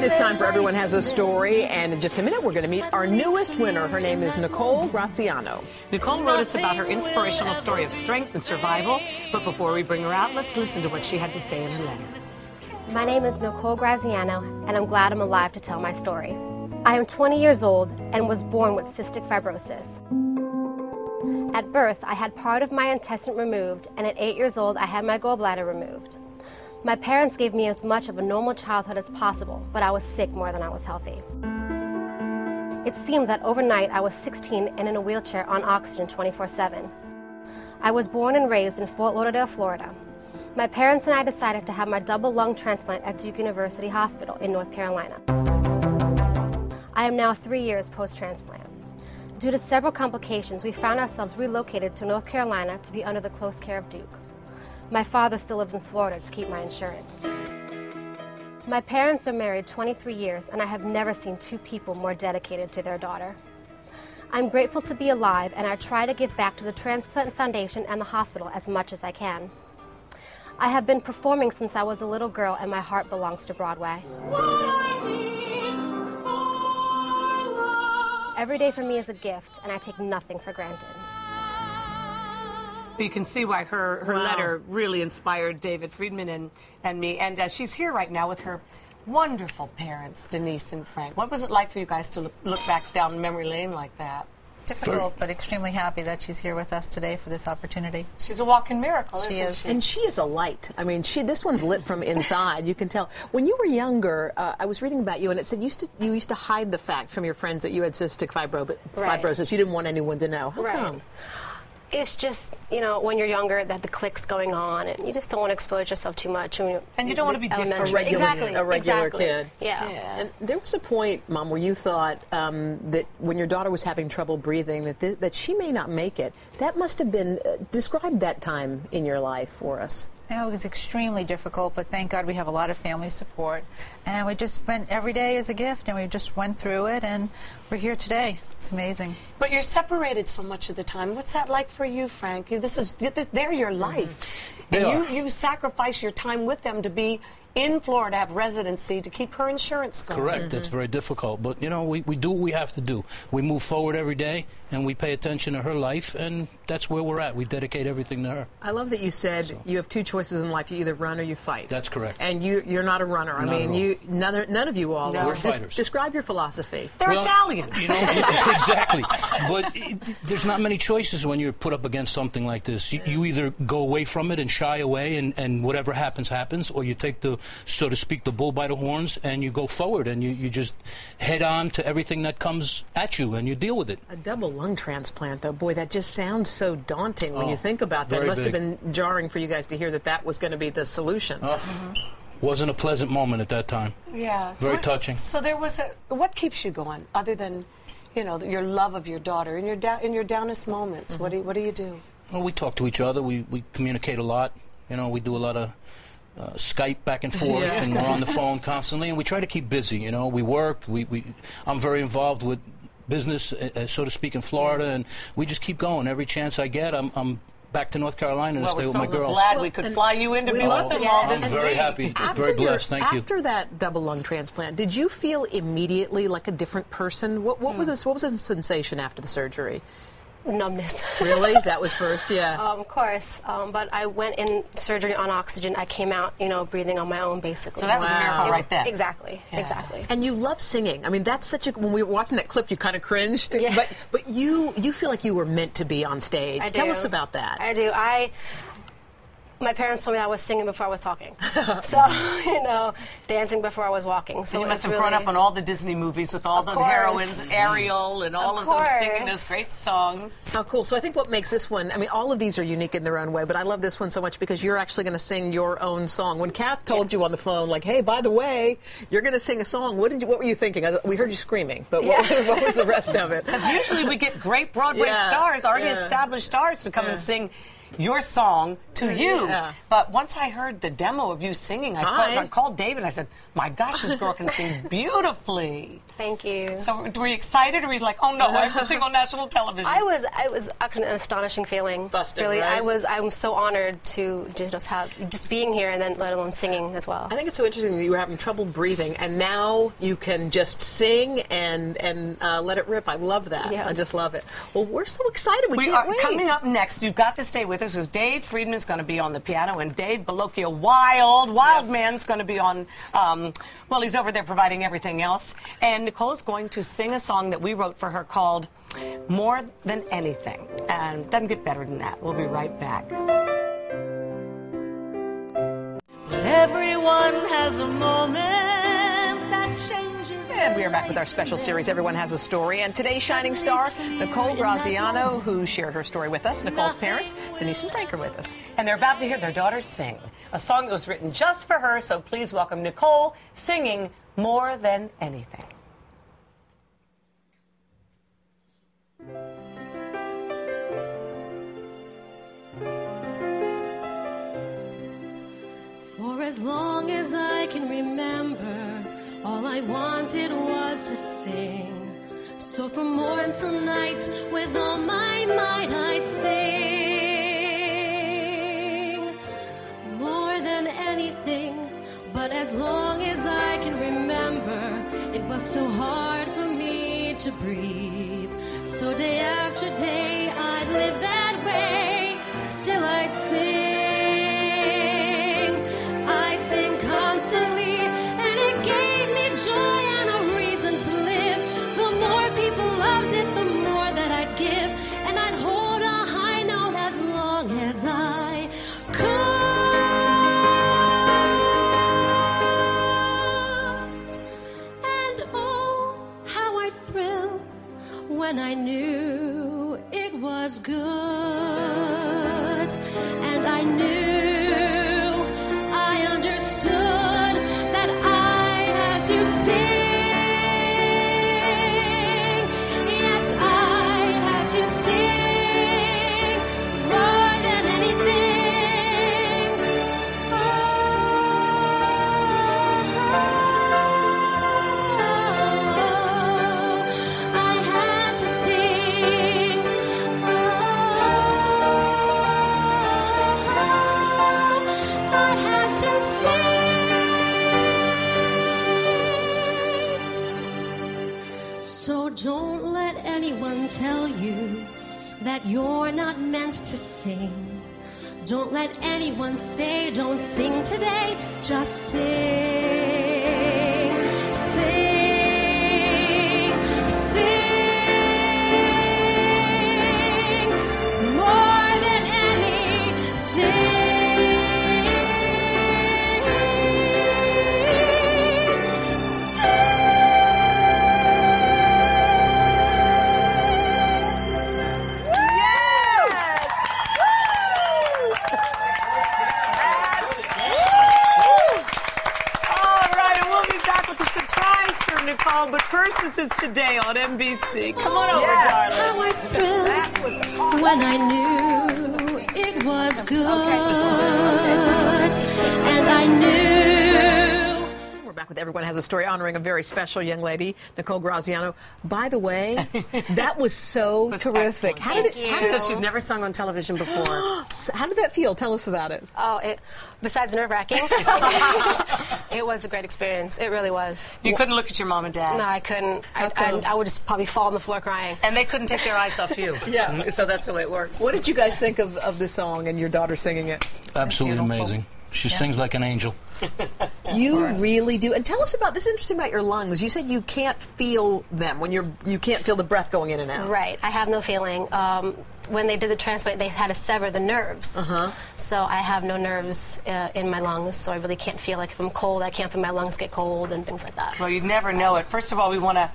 It is time for Everyone Has a Story, and in just a minute we're going to meet our newest winner. Her name is Nicole Graziano. Nicole wrote us about her inspirational story of strength and survival, but before we bring her out, let's listen to what she had to say in her letter. My name is Nicole Graziano, and I'm glad I'm alive to tell my story. I am 20 years old and was born with cystic fibrosis. At birth, I had part of my intestine removed, and at 8 years old, I had my gallbladder removed. My parents gave me as much of a normal childhood as possible, but I was sick more than I was healthy. It seemed that overnight I was 16 and in a wheelchair on oxygen 24/7. I was born and raised in Fort Lauderdale, Florida. My parents and I decided to have my double lung transplant at Duke University Hospital in North Carolina. I am now 3 years post-transplant. Due to several complications, we found ourselves relocated to North Carolina to be under the close care of Duke. My father still lives in Florida to keep my insurance. My parents are married 23 years, and I have never seen two people more dedicated to their daughter. I'm grateful to be alive, and I try to give back to the Transplant Foundation and the hospital as much as I can. I have been performing since I was a little girl, and my heart belongs to Broadway. Every day for me is a gift, and I take nothing for granted. You can see why her letter really inspired David Friedman and me. And she's here right now with her wonderful parents, Denise and Frank. What was it like for you guys to look back down memory lane like that? Difficult, but extremely happy that she's here with us today for this opportunity. She's a walking miracle, isn't she? And she is a light. I mean, this one's lit from inside. You can tell. When you were younger, I was reading about you, and it said you used to hide the fact from your friends that you had cystic fibrosis. You didn't want anyone to know. How come? It's just, when you're younger, that the click's going on, and you just don't want to expose yourself too much. And you don't want to be different. A regular kid. Yeah. And there was a point, Mom, where you thought that when your daughter was having trouble breathing, that she may not make it. That must have been, describe that time in your life for us. It was extremely difficult, but thank God we have a lot of family support. And we just went every day as a gift, and we just went through it, and we're here today. It's amazing. But you're separated so much of the time. What's that like for you, Frank? They're your life. And you sacrifice your time with them to be in Florida, have residency, to keep her insurance going. Correct. That's very difficult. But, we do what we have to do. We move forward every day, and we pay attention to her life, and that's where we're at. We dedicate everything to her. I love that you said you have two choices in life. You either run or you fight. That's correct. And you're not a runner. None of you all are. We're fighters. Describe your philosophy. They're Italian. Exactly. But there's not many choices when you're put up against something like this. You either go away from it and shy away, and whatever happens, happens, or you take so to speak, the bull by the horns, and you go forward, and you just head on to everything that comes at you, and you deal with it. A double lung transplant, though, boy, that just sounds so daunting when you think about that. It must have been jarring for you guys to hear that was going to be the solution. Wasn't a pleasant moment at that time. Yeah. Very touching. So there was what keeps you going, other than, your love of your daughter, in your downest moments? What do you do? Well, we talk to each other. We communicate a lot. We do a lot of Skype back and forth, and we're on the phone constantly, and we try to keep busy. We work. I'm very involved with business, so to speak, in Florida, and we just keep going. Every chance I get, I'm back to North Carolina to stay with my girls. Glad we could fly you in to be with them all this I'm very happy, very blessed. Thank you. After that double lung transplant, did you feel immediately like a different person? What was the sensation after the surgery? Numbness. Really? That was first, yeah. Of course. But I went in surgery on oxygen. I came out, breathing on my own, basically. So that was a miracle right there. Exactly. Exactly. And you love singing. I mean, that's such a... When we were watching that clip, you kind of cringed. Yeah. But you feel like you were meant to be on stage. I do. Tell us about that. I do. My parents told me I was singing before I was talking. So, dancing before I was walking. So you must have grown up on all the Disney movies with all the heroines, Ariel, and all of them singing those great songs. How cool. So I think what makes this one, all of these are unique in their own way, but I love this one so much because you're actually going to sing your own song. When Kath told you on the phone, like, hey, by the way, you're going to sing a song, what were you thinking? We heard you screaming, but what was the rest of it? Because usually we get great Broadway stars, already established stars, to come and sing your song to you. Yeah. But once I heard the demo of you singing, I called David and I said, my gosh, this girl can sing beautifully. Thank you. So were you excited or were you like, oh no, I have to sing on national television? I was an astonishing feeling. Busted, really. right? I'm so honored to just being here and then let alone singing as well. I think it's so interesting that you were having trouble breathing, and now you can just sing and let it rip. I love that. Yeah. I just love it. Well, we're so excited. We are can't wait. coming up next. You've got to stay with us because Dave Friedman's going to be on the piano, and Dave Bellocchio, Wild Man's going to be on. Well, he's over there providing everything else, and Nicole's going to sing a song that we wrote for her called "More Than Anything," and it doesn't get better than that. We'll be right back. Everyone has a moment that changes. And we are back with our special series, Everyone Has a Story. And today's shining star, Nicole Graziano, who shared her story with us. Nicole's parents, Denise and Frank, are with us. And they're about to hear their daughter sing a song that was written just for her. So please welcome Nicole singing More Than Anything. For as long as I can remember, all I wanted was to sing. So from morn till night, with all my might I'd sing. More than anything, but as long as I can remember, it was so hard for me to breathe. So day after day, I'd live that way, still I'd sing. Constantly, and it gave me joy and a reason to live. The more people loved it, the more that I'd give, and I'd hold a high note as long as I could. And oh, how I'd thrill when I knew it was good, and I knew tell you that you're not meant to sing. Don't let anyone say don't sing today, just sing. Sing, sing, more than anything. But first, this is Today on NBC. Come on over, darling. How I thrilled when I knew it was good, and I knew. We're back with Everyone Has a Story, honoring a very special young lady, Nicole Graziano. By the way, that was so terrific. How did it? She said she'd never sung on television before. How did that feel? Tell us about it. Oh, besides nerve-wracking, it was a great experience. It really was. You couldn't look at your mom and dad? No, I couldn't. I would just probably fall on the floor crying. And they couldn't take their eyes off you. Yeah. So that's the way it works. What did you guys think of the song and your daughter singing it? Absolutely amazing. She sings like an angel. You really do. And tell us about this. Is interesting about your lungs. You said you can't feel them when you can't feel the breath going in and out. Right. I have no feeling. When they did the transplant, they had to sever the nerves. So I have no nerves in my lungs, so I really can't feel like if I'm cold, I can't feel my lungs get cold and things like that. Well, you'd never know it. First of all, we want to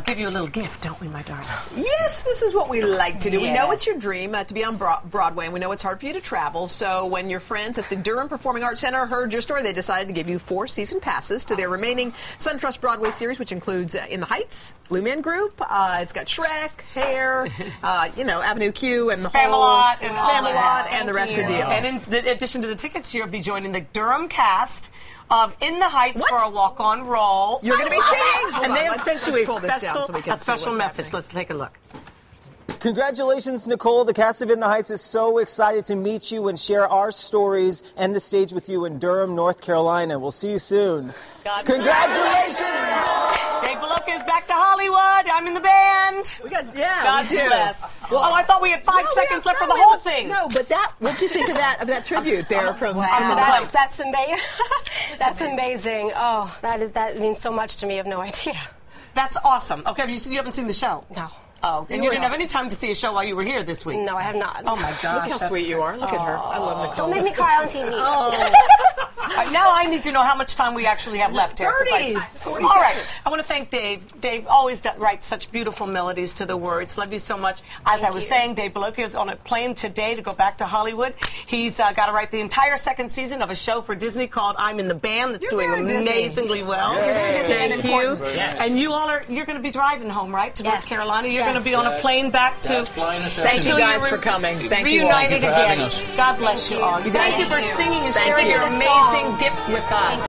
give you a little gift, don't we, my darling? Yes, this is what we like to do. Yeah. We know it's your dream to be on Broadway, and we know it's hard for you to travel. So when your friends at the Durham Performing Arts Center heard your story, they decided to give you 4 season passes to their remaining SunTrust Broadway series, which includes In the Heights, Blue Man Group. It's got Shrek, Hair, Avenue Q. you and the Spam-a-lot and all Spam-a-lot that. and the rest of the deal. And in addition to the tickets, you'll be joining the Durham cast of In the Heights What? for a walk-on role. You're going to be singing? Hold And on, they have let's sent you pull this down so we can a see special what's message. happening. Let's take a look. Congratulations, Nicole. The cast of In the Heights is so excited to meet you and share our stories and the stage with you in Durham, North Carolina. We'll see you soon. Congratulations! Dave Belucca is back to Hollywood. I'm in the band. God we do. Bless. Well, I thought we had 5 seconds left for the whole thing. No, but what'd you think of that tribute there from the That's amazing. That's amazing. Oh, that means so much to me. I have no idea. That's awesome. Okay, you haven't seen the show? No. Oh, and you didn't have any time to see a show while you were here this week? No, I have not. Oh, my gosh. Look how sweet you are. Look at her. I love Nicole. Don't make me cry on TV. Now I need to know how much time we actually have left here. 30. All right. I want to thank Dave. Dave always writes such beautiful melodies to the words. Love you so much. As I was saying, Dave Belucca is on a plane today to go back to Hollywood. He's got to write the entire second season of a show for Disney called I'm in the Band that's doing amazingly well. You're very busy and Thank important. you. Yes. And you're going to be driving home, right, to North Carolina? You're going to be on a plane back to... Thank you guys for coming. Thank you all. Reunited Thank you for having again. us. God bless you all. Thank you for singing and sharing your amazing gift with us.